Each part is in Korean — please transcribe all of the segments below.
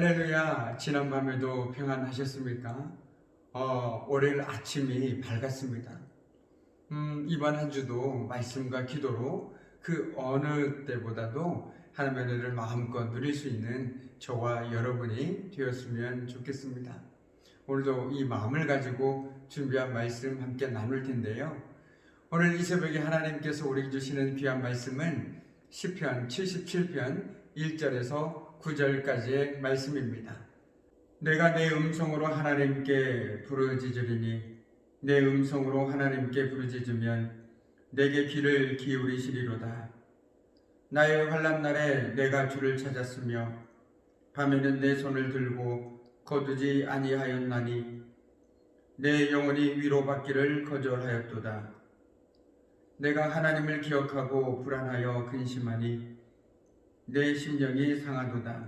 할렐루야, 지난밤에도 평안하셨습니까? 월요일 아침이 밝았습니다. 이번 한 주도 말씀과 기도로 그 어느 때보다도 하나님의 은혜를 마음껏 누릴 수 있는 저와 여러분이 되었으면 좋겠습니다. 오늘도 이 마음을 가지고 준비한 말씀 함께 나눌 텐데요. 오늘 이 새벽에 하나님께서 우리에게 주시는 귀한 말씀은 시편 77편 1절에서 9절까지의 말씀입니다. 내가 내 음성으로 하나님께 부르짖으리니 내 음성으로 하나님께 부르짖으면 내게 귀를 기울이시리로다. 나의 환난 날에 내가 주를 찾았으며 밤에는 내 손을 들고 거두지 아니하였나니 내 영혼이 위로받기를 거절하였도다. 내가 하나님을 기억하고 불안하여 근심하니 내 심령이 상하도다.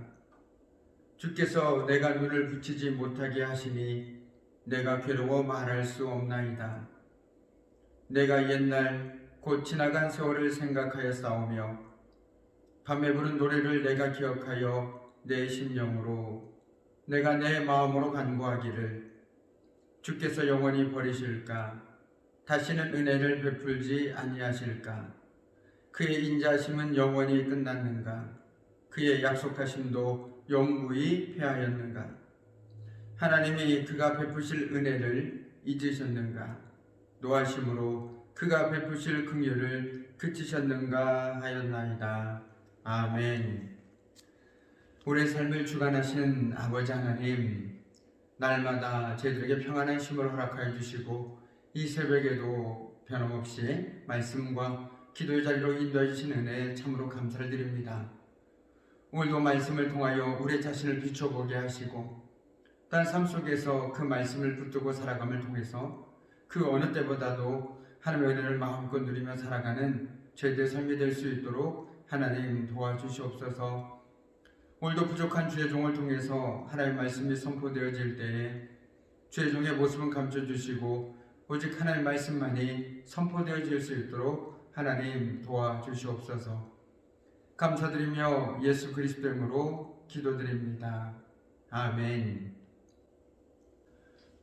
주께서 내가 눈을 붙이지 못하게 하시니 내가 괴로워 말할 수 없나이다. 내가 옛날 곧 지나간 세월을 생각하여 싸우며 밤에 부른 노래를 내가 기억하여 내 심령으로 내가 내 마음으로 간구하기를 주께서 영원히 버리실까? 다시는 은혜를 베풀지 아니하실까? 그의 인자심은 영원히 끝났는가? 그의 약속하심도 영구히 패하였는가? 하나님이 그가 베푸실 은혜를 잊으셨는가? 노하심으로 그가 베푸실 긍휼을 그치셨는가 하였나이다. 아멘. 우리의 삶을 주관하시는 아버지 하나님, 날마다 저희들에게 평안한 쉼을 허락하여 주시고 이 새벽에도 변함없이 말씀과 기도의 자리로 인도해 주신 은혜에 참으로 감사를 드립니다. 오늘도 말씀을 통하여 우리 자신을 비춰보게 하시고 또한 삶 속에서 그 말씀을 붙들고 살아감을 통해서 그 어느 때보다도 하나님의 은혜를 마음껏 누리며 살아가는 저희들의 삶이 될 수 있도록 하나님 도와주시옵소서. 오늘도 부족한 주의 종을 통해서 하나님의 말씀이 선포되어질 때에 주의 종의 모습은 감춰주시고 오직 하나님의 말씀만이 선포되어질 수 있도록 하나님 도와주시옵소서. 감사드리며 예수 그리스도 이름으로 기도드립니다. 아멘.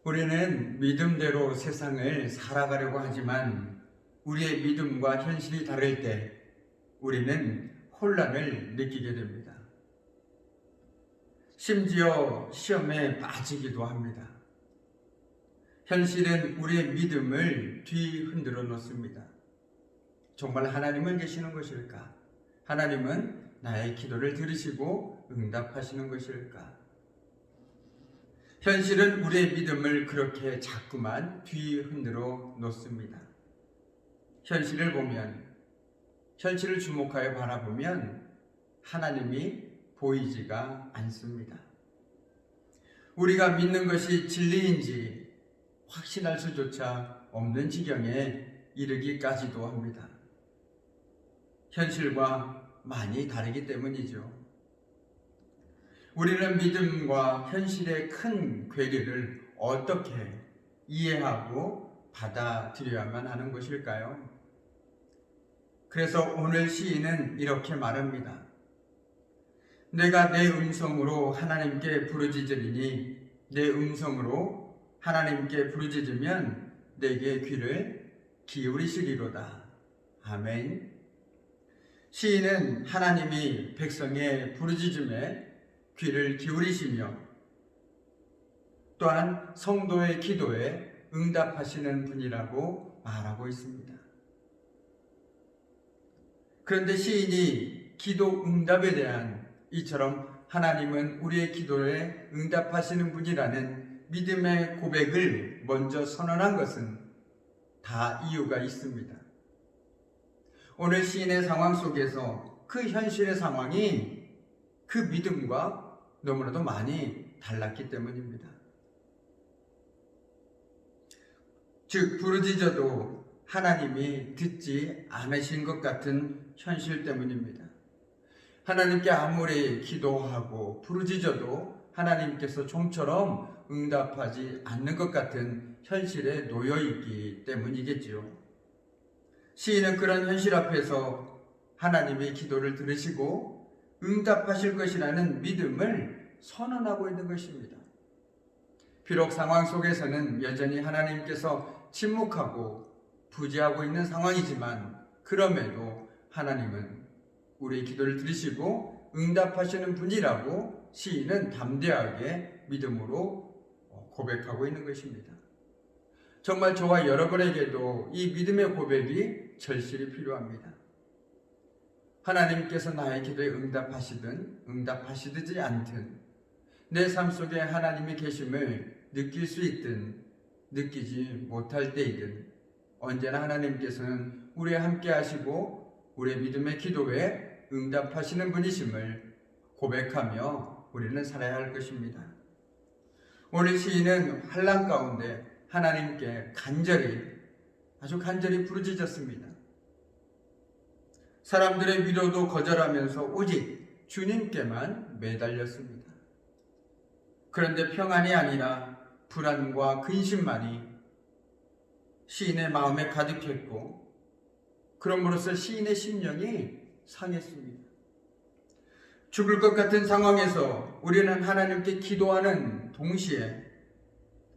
우리는 믿음대로 세상을 살아가려고 하지만 우리의 믿음과 현실이 다를 때 우리는 혼란을 느끼게 됩니다. 심지어 시험에 빠지기도 합니다. 현실은 우리의 믿음을 뒤흔들어 놓습니다. 정말 하나님은 계시는 것일까? 하나님은 나의 기도를 들으시고 응답하시는 것일까? 현실은 우리의 믿음을 그렇게 자꾸만 뒤흔들어 놓습니다. 현실을 보면, 현실을 주목하여 바라보면 하나님이 보이지가 않습니다. 우리가 믿는 것이 진리인지 확신할 수조차 없는 지경에 이르기까지도 합니다. 현실과 많이 다르기 때문이죠. 우리는 믿음과 현실의 큰 괴리를 어떻게 이해하고 받아들여야만 하는 것일까요? 그래서 오늘 시인은 이렇게 말합니다. 내가 내 음성으로 하나님께 부르짖으리니 내 음성으로 하나님께 부르짖으면 내게 귀를 기울이시리로다. 아멘. 시인은 하나님이 백성의 부르짖음에 귀를 기울이시며 또한 성도의 기도에 응답하시는 분이라고 말하고 있습니다. 그런데 시인이 기도 응답에 대한 이처럼 하나님은 우리의 기도에 응답하시는 분이라는 믿음의 고백을 먼저 선언한 것은 다 이유가 있습니다. 오늘 시인의 상황 속에서 그 현실의 상황이 그 믿음과 너무나도 많이 달랐기 때문입니다. 즉 부르짖어도 하나님이 듣지 않으신 것 같은 현실 때문입니다. 하나님께 아무리 기도하고 부르짖어도 하나님께서 좀처럼 응답하지 않는 것 같은 현실에 놓여있기 때문이겠지요. 시인은 그런 현실 앞에서 하나님이 기도를 들으시고 응답하실 것이라는 믿음을 선언하고 있는 것입니다. 비록 상황 속에서는 여전히 하나님께서 침묵하고 부재하고 있는 상황이지만 그럼에도 하나님은 우리의 기도를 들으시고 응답하시는 분이라고 시인은 담대하게 믿음으로 고백하고 있는 것입니다. 정말 저와 여러분에게도 이 믿음의 고백이 절실히 필요합니다. 하나님께서 나의 기도에 응답하시든 응답하시지 않든 내 삶 속에 하나님이 계심을 느낄 수 있든 느끼지 못할 때이든 언제나 하나님께서는 우리와 함께 하시고 우리의 믿음의 기도에 응답하시는 분이심을 고백하며 우리는 살아야 할 것입니다. 오늘 시인은 환난 가운데 하나님께 아주 간절히 부르짖었습니다. 사람들의 위로도 거절하면서 오직 주님께만 매달렸습니다. 그런데 평안이 아니라 불안과 근심만이 시인의 마음에 가득했고 그럼으로써 시인의 심령이 상했습니다. 죽을 것 같은 상황에서 우리는 하나님께 기도하는 동시에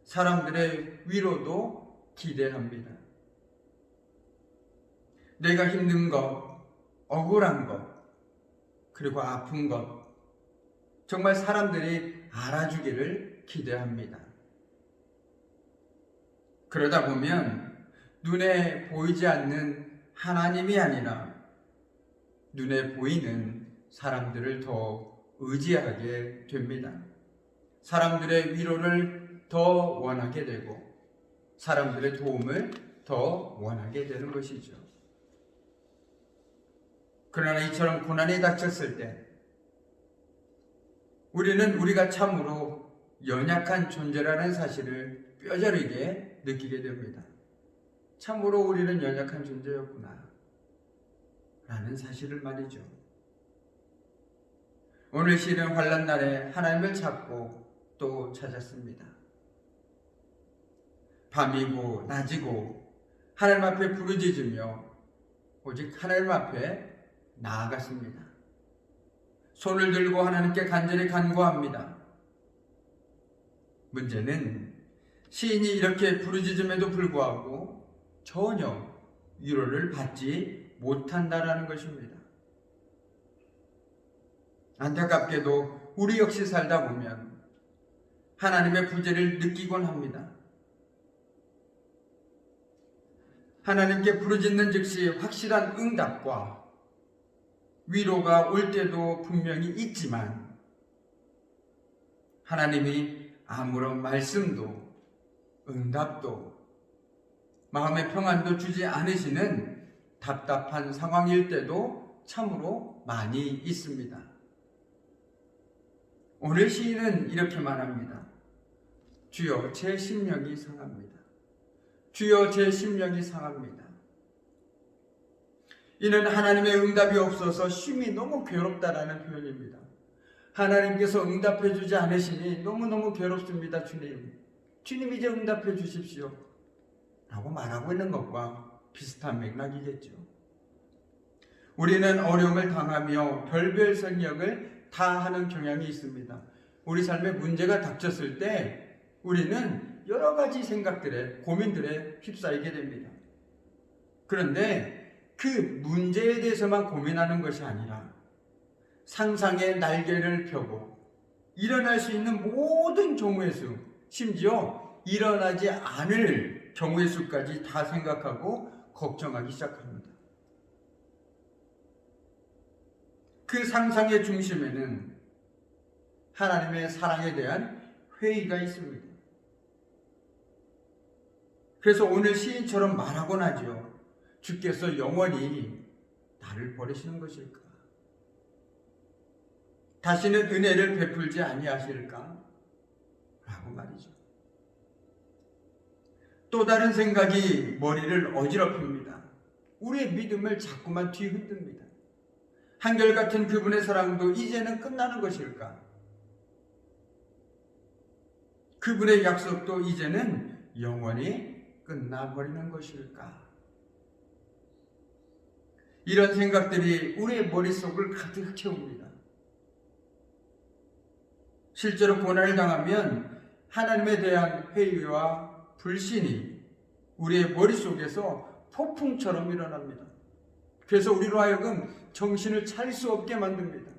사람들의 위로도 기대합니다. 내가 힘든 것, 억울한 것, 그리고 아픈 것, 정말 사람들이 알아주기를 기대합니다. 그러다 보면 눈에 보이지 않는 하나님이 아니라 눈에 보이는 사람들을 더 의지하게 됩니다. 사람들의 위로를 더 원하게 되고 사람들의 도움을 더 원하게 되는 것이죠. 그러나 이처럼 고난이 닥쳤을 때 우리는 우리가 참으로 연약한 존재라는 사실을 뼈저리게 느끼게 됩니다. 참으로 우리는 연약한 존재였구나 라는 사실을 말이죠. 오늘 시인은 환난 날에 하나님을 찾고 또 찾았습니다. 밤이고 낮이고 하나님 앞에 부르짖으며 오직 하나님 앞에 나아갔습니다. 손을 들고 하나님께 간절히 간구합니다. 문제는 시인이 이렇게 부르짖음에도 불구하고 전혀 위로를 받지 못한다라는 것입니다. 안타깝게도 우리 역시 살다 보면 하나님의 부재를 느끼곤 합니다. 하나님께 부르짖는 즉시 확실한 응답과 위로가 올 때도 분명히 있지만 하나님이 아무런 말씀도 응답도 마음의 평안도 주지 않으시는 답답한 상황일 때도 참으로 많이 있습니다. 오늘 시인은 이렇게 말합니다. 주여 제 심령이 상합니다. 주여 제 심령이 상합니다. 이는 하나님의 응답이 없어서 쉼이 너무 괴롭다라는 표현입니다. 하나님께서 응답해 주지 않으시니 너무너무 괴롭습니다. 주님 이제 응답해 주십시오 라고 말하고 있는 것과 비슷한 맥락이겠죠. 우리는 어려움을 당하며 별별 생각을 다 하는 경향이 있습니다. 우리 삶에 문제가 닥쳤을 때 우리는 여러 가지 생각들에 고민들에 휩싸이게 됩니다. 그런데 그 문제에 대해서만 고민하는 것이 아니라 상상의 날개를 펴고 일어날 수 있는 모든 경우의 수, 심지어 일어나지 않을 경우의 수까지 다 생각하고 걱정하기 시작합니다. 그 상상의 중심에는 하나님의 사랑에 대한 회의가 있습니다. 그래서 오늘 시인처럼 말하곤 하죠. 주께서 영원히 나를 버리시는 것일까? 다시는 은혜를 베풀지 아니하실까? 라고 말이죠. 또 다른 생각이 머리를 어지럽힙니다. 우리의 믿음을 자꾸만 뒤흔듭니다. 한결같은 그분의 사랑도 이제는 끝나는 것일까? 그분의 약속도 이제는 영원히 끝나버리는 것일까? 이런 생각들이 우리의 머릿속을 가득 채웁니다. 실제로 고난을 당하면 하나님에 대한 회의와 불신이 우리의 머릿속에서 폭풍처럼 일어납니다. 그래서 우리로 하여금 정신을 차릴 수 없게 만듭니다.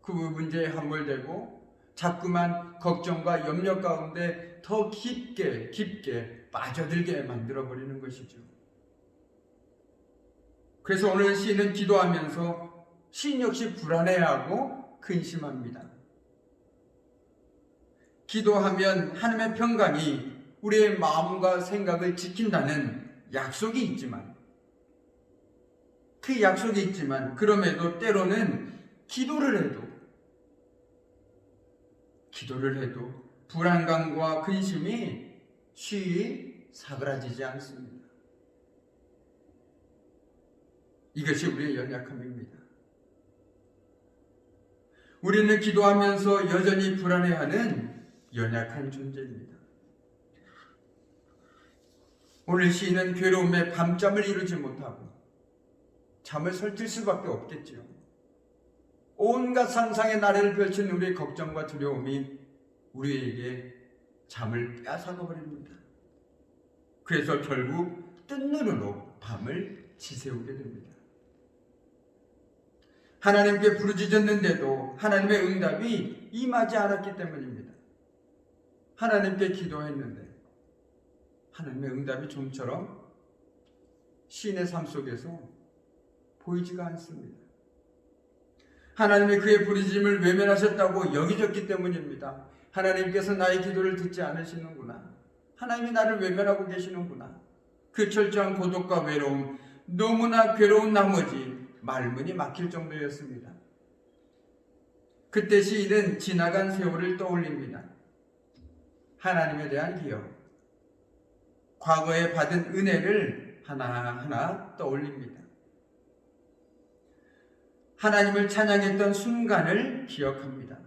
그 문제에 함몰되고 자꾸만 걱정과 염려 가운데 더 깊게 빠져들게 만들어버리는 것이죠. 그래서 오늘 시인은 기도하면서 시인 역시 불안해하고 근심합니다. 기도하면 하나님의 평강이 우리의 마음과 생각을 지킨다는 약속이 있지만 그럼에도 때로는 기도를 해도 불안감과 근심이 쉬이 사그라지지 않습니다. 이것이 우리의 연약함입니다. 우리는 기도하면서 여전히 불안해하는 연약한 존재입니다. 오늘 시인은 괴로움에 밤잠을 이루지 못하고 잠을 설칠 수밖에 없겠지요. 온갖 상상의 나래를 펼친 우리의 걱정과 두려움이 우리에게 잠을 빼앗아가 버립니다. 그래서 결국 뜬 눈으로 밤을 지새우게 됩니다. 하나님께 부르짖었는데도 하나님의 응답이 임하지 않았기 때문입니다. 하나님께 기도했는데 하나님의 응답이 좀처럼 시인의 삶 속에서 보이지가 않습니다. 하나님이 그의 부르짖음을 외면하셨다고 여기졌기 때문입니다. 하나님께서 나의 기도를 듣지 않으시는구나. 하나님이 나를 외면하고 계시는구나. 그 철저한 고독과 외로움, 너무나 괴로운 나머지 말문이 막힐 정도였습니다. 그때 시인은 지나간 세월을 떠올립니다. 하나님에 대한 기억, 과거에 받은 은혜를 하나하나 떠올립니다. 하나님을 찬양했던 순간을 기억합니다.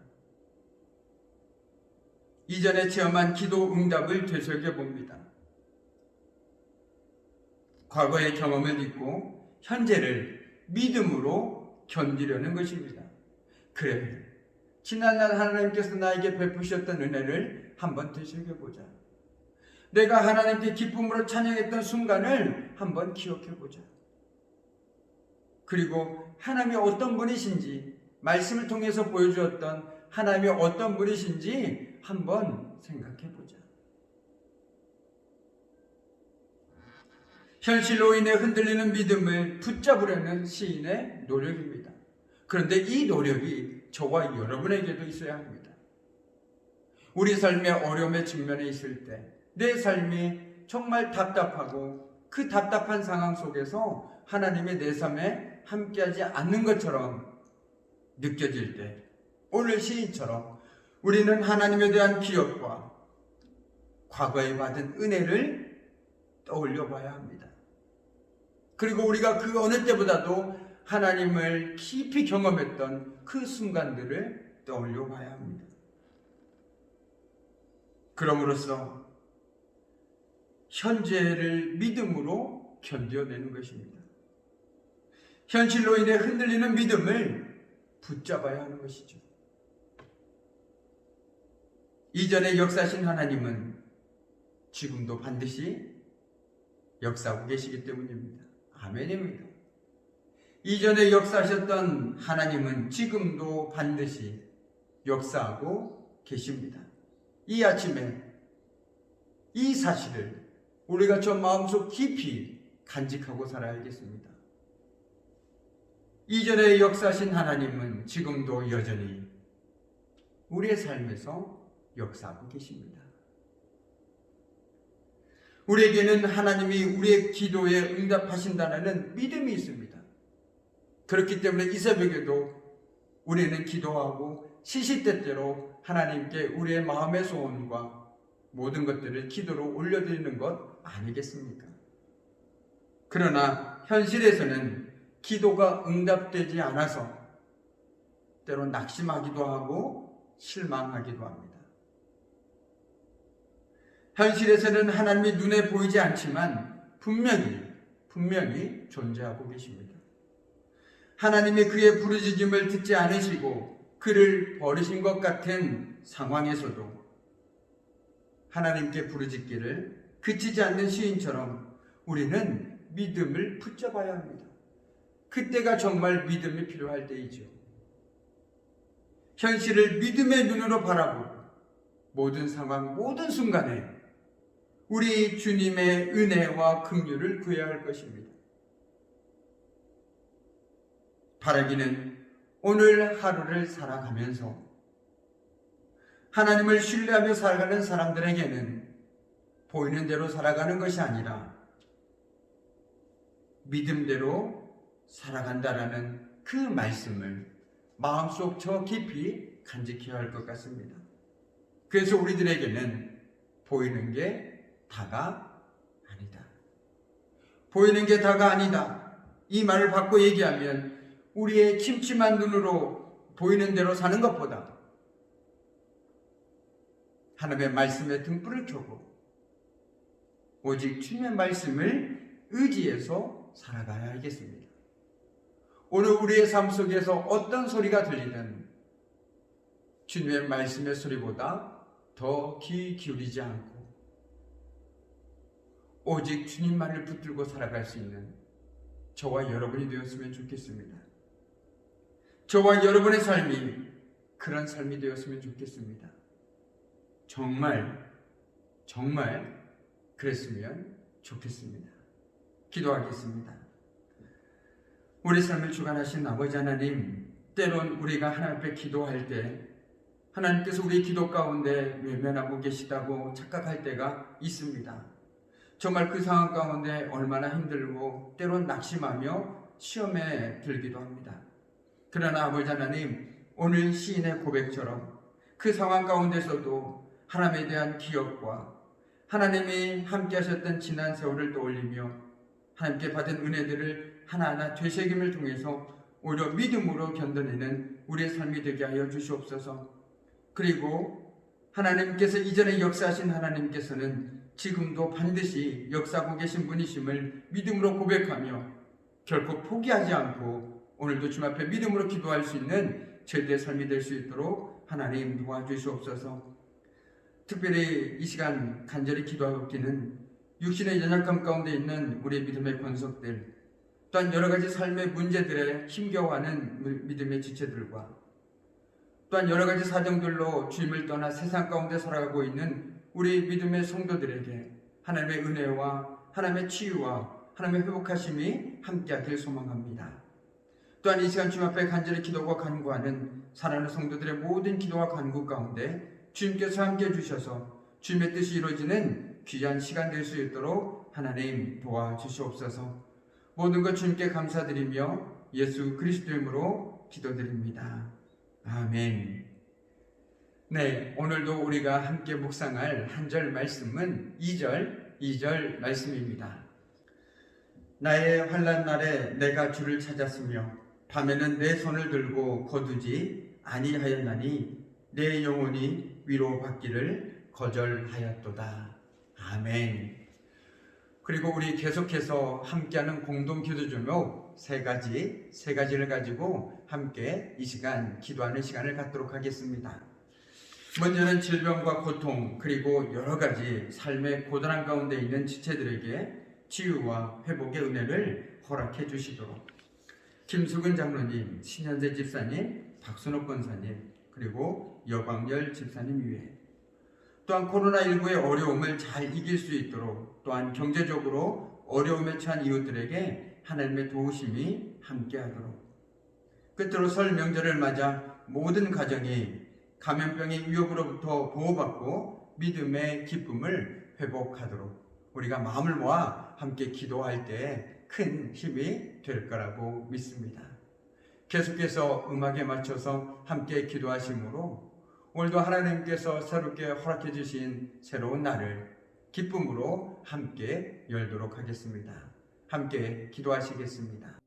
이전에 체험한 기도 응답을 되새겨봅니다. 과거의 경험을 잊고 현재를 믿음으로 견디려는 것입니다. 그래, 지난날 하나님께서 나에게 베푸셨던 은혜를 한번 되새겨보자. 내가 하나님께 기쁨으로 찬양했던 순간을 한번 기억해보자. 그리고 하나님이 어떤 분이신지, 말씀을 통해서 보여주었던 하나님이 어떤 분이신지 한번 생각해보자. 현실로 인해 흔들리는 믿음을 붙잡으려는 시인의 노력입니다. 그런데 이 노력이 저와 여러분에게도 있어야 합니다. 우리 삶의 어려움에 직면해 있을 때, 내 삶이 정말 답답하고 그 답답한 상황 속에서 하나님의 내 삶에 함께하지 않는 것처럼 느껴질 때, 오늘 시인처럼 우리는 하나님에 대한 기억과 과거에 받은 은혜를 떠올려 봐야 합니다. 그리고 우리가 그 어느 때보다도 하나님을 깊이 경험했던 그 순간들을 떠올려 봐야 합니다. 그럼으로써 현재를 믿음으로 견뎌내는 것입니다. 현실로 인해 흔들리는 믿음을 붙잡아야 하는 것이죠. 이전에 역사하신 하나님은 지금도 반드시 역사하고 계시기 때문입니다. 아멘입니다. 이전에 역사하셨던 하나님은 지금도 반드시 역사하고 계십니다. 이 아침에 이 사실을 우리가 저 마음속 깊이 간직하고 살아야겠습니다. 이전에 역사하신 하나님은 지금도 여전히 우리의 삶에서 역사하고 계십니다. 우리에게는 하나님이 우리의 기도에 응답하신다는 믿음이 있습니다. 그렇기 때문에 이 새벽에도 우리는 기도하고 시시때때로 하나님께 우리의 마음의 소원과 모든 것들을 기도로 올려드리는 것 아니겠습니까? 그러나 현실에서는 기도가 응답되지 않아서 때론 낙심하기도 하고 실망하기도 합니다. 현실에서는 하나님이 눈에 보이지 않지만 분명히 존재하고 계십니다. 하나님이 그의 부르짖음을 듣지 않으시고 그를 버리신 것 같은 상황에서도 하나님께 부르짖기를 그치지 않는 시인처럼 우리는 믿음을 붙잡아야 합니다. 그때가 정말 믿음이 필요할 때이죠. 현실을 믿음의 눈으로 바라보고 모든 상황, 모든 순간에 우리 주님의 은혜와 긍휼을 구해야 할 것입니다. 바라기는 오늘 하루를 살아가면서 하나님을 신뢰하며 살아가는 사람들에게는 보이는 대로 살아가는 것이 아니라 믿음대로 살아간다라는 그 말씀을 마음속 저 깊이 간직해야 할 것 같습니다. 그래서 우리들에게는 보이는 게 다가 아니다. 보이는 게 다가 아니다. 이 말을 바꿔 얘기하면 우리의 침침한 눈으로 보이는 대로 사는 것보다 하나님의 말씀에 등불을 켜고 오직 주님의 말씀을 의지해서 살아가야 하겠습니다. 오늘 우리의 삶 속에서 어떤 소리가 들리든 주님의 말씀의 소리보다 더 귀 기울이지 않고 오직 주님만을 붙들고 살아갈 수 있는 저와 여러분이 되었으면 좋겠습니다. 저와 여러분의 삶이 그런 삶이 되었으면 좋겠습니다. 정말 그랬으면 좋겠습니다. 기도하겠습니다. 우리 삶을 주관하신 아버지 하나님, 때론 우리가 하나님 앞에 기도할 때 하나님께서 우리 기도 가운데 외면하고 계시다고 착각할 때가 있습니다. 정말 그 상황 가운데 얼마나 힘들고 때론 낙심하며 시험에 들기도 합니다. 그러나 아버지 하나님, 오늘 시인의 고백처럼 그 상황 가운데서도 하나님에 대한 기억과 하나님이 함께 하셨던 지난 세월을 떠올리며 하나님께 받은 은혜들을 하나하나 되새김을 통해서 오히려 믿음으로 견뎌내는 우리의 삶이 되게 하여 주시옵소서. 그리고 하나님께서 이전에 역사하신 하나님께서는 지금도 반드시 역사하고 계신 분이심을 믿음으로 고백하며 결코 포기하지 않고 오늘도 주님 앞에 믿음으로 기도할 수 있는 저희들의 삶이 될 수 있도록 하나님 도와주시옵소서. 특별히 이 시간 간절히 기도하옵기는 육신의 연약함 가운데 있는 우리의 믿음의 권속들, 또한 여러 가지 삶의 문제들에 힘겨워하는 믿음의 지체들과 또한 여러 가지 사정들로 주님을 떠나 세상 가운데 살아가고 있는 우리 믿음의 성도들에게 하나님의 은혜와 하나님의 치유와 하나님의 회복하심이 함께하길 소망합니다. 또한 이 시간 주님 앞에 간절히 기도와 간구하는 사랑하는 성도들의 모든 기도와 간구 가운데 주님께서 함께해 주셔서 주님의 뜻이 이루어지는 귀한 시간 될 수 있도록 하나님 도와주시옵소서. 모든 것 주님께 감사드리며 예수 그리스도 이름으로 기도드립니다. 아멘. 네, 오늘도 우리가 함께 묵상할 한 절 말씀은 2절 말씀입니다. 나의 환난 날에 내가 주를 찾았으며 밤에는 내 손을 들고 거두지 아니하였나니 내 영혼이 위로받기를 거절하였도다. 아멘. 그리고 우리 계속해서 함께하는 공동 기도 제목 세 가지를 가지고 함께 이 시간 기도하는 시간을 갖도록 하겠습니다. 먼저는 질병과 고통 그리고 여러 가지 삶의 고단한 가운데 있는 지체들에게 치유와 회복의 은혜를 허락해 주시도록 김수근 장로님, 신현재 집사님, 박순옥 권사님 그리고 여광열 집사님 위에 또한 코로나19의 어려움을 잘 이길 수 있도록 또한 경제적으로 어려움에 처한 이웃들에게 하나님의 도우심이 함께하도록 끝으로 설 명절을 맞아 모든 가정이 감염병의 위협으로부터 보호받고 믿음의 기쁨을 회복하도록 우리가 마음을 모아 함께 기도할 때 큰 힘이 될 거라고 믿습니다. 계속해서 음악에 맞춰서 함께 기도하심으로 오늘도 하나님께서 새롭게 허락해 주신 새로운 날을 기쁨으로 함께 열도록 하겠습니다. 함께 기도하시겠습니다.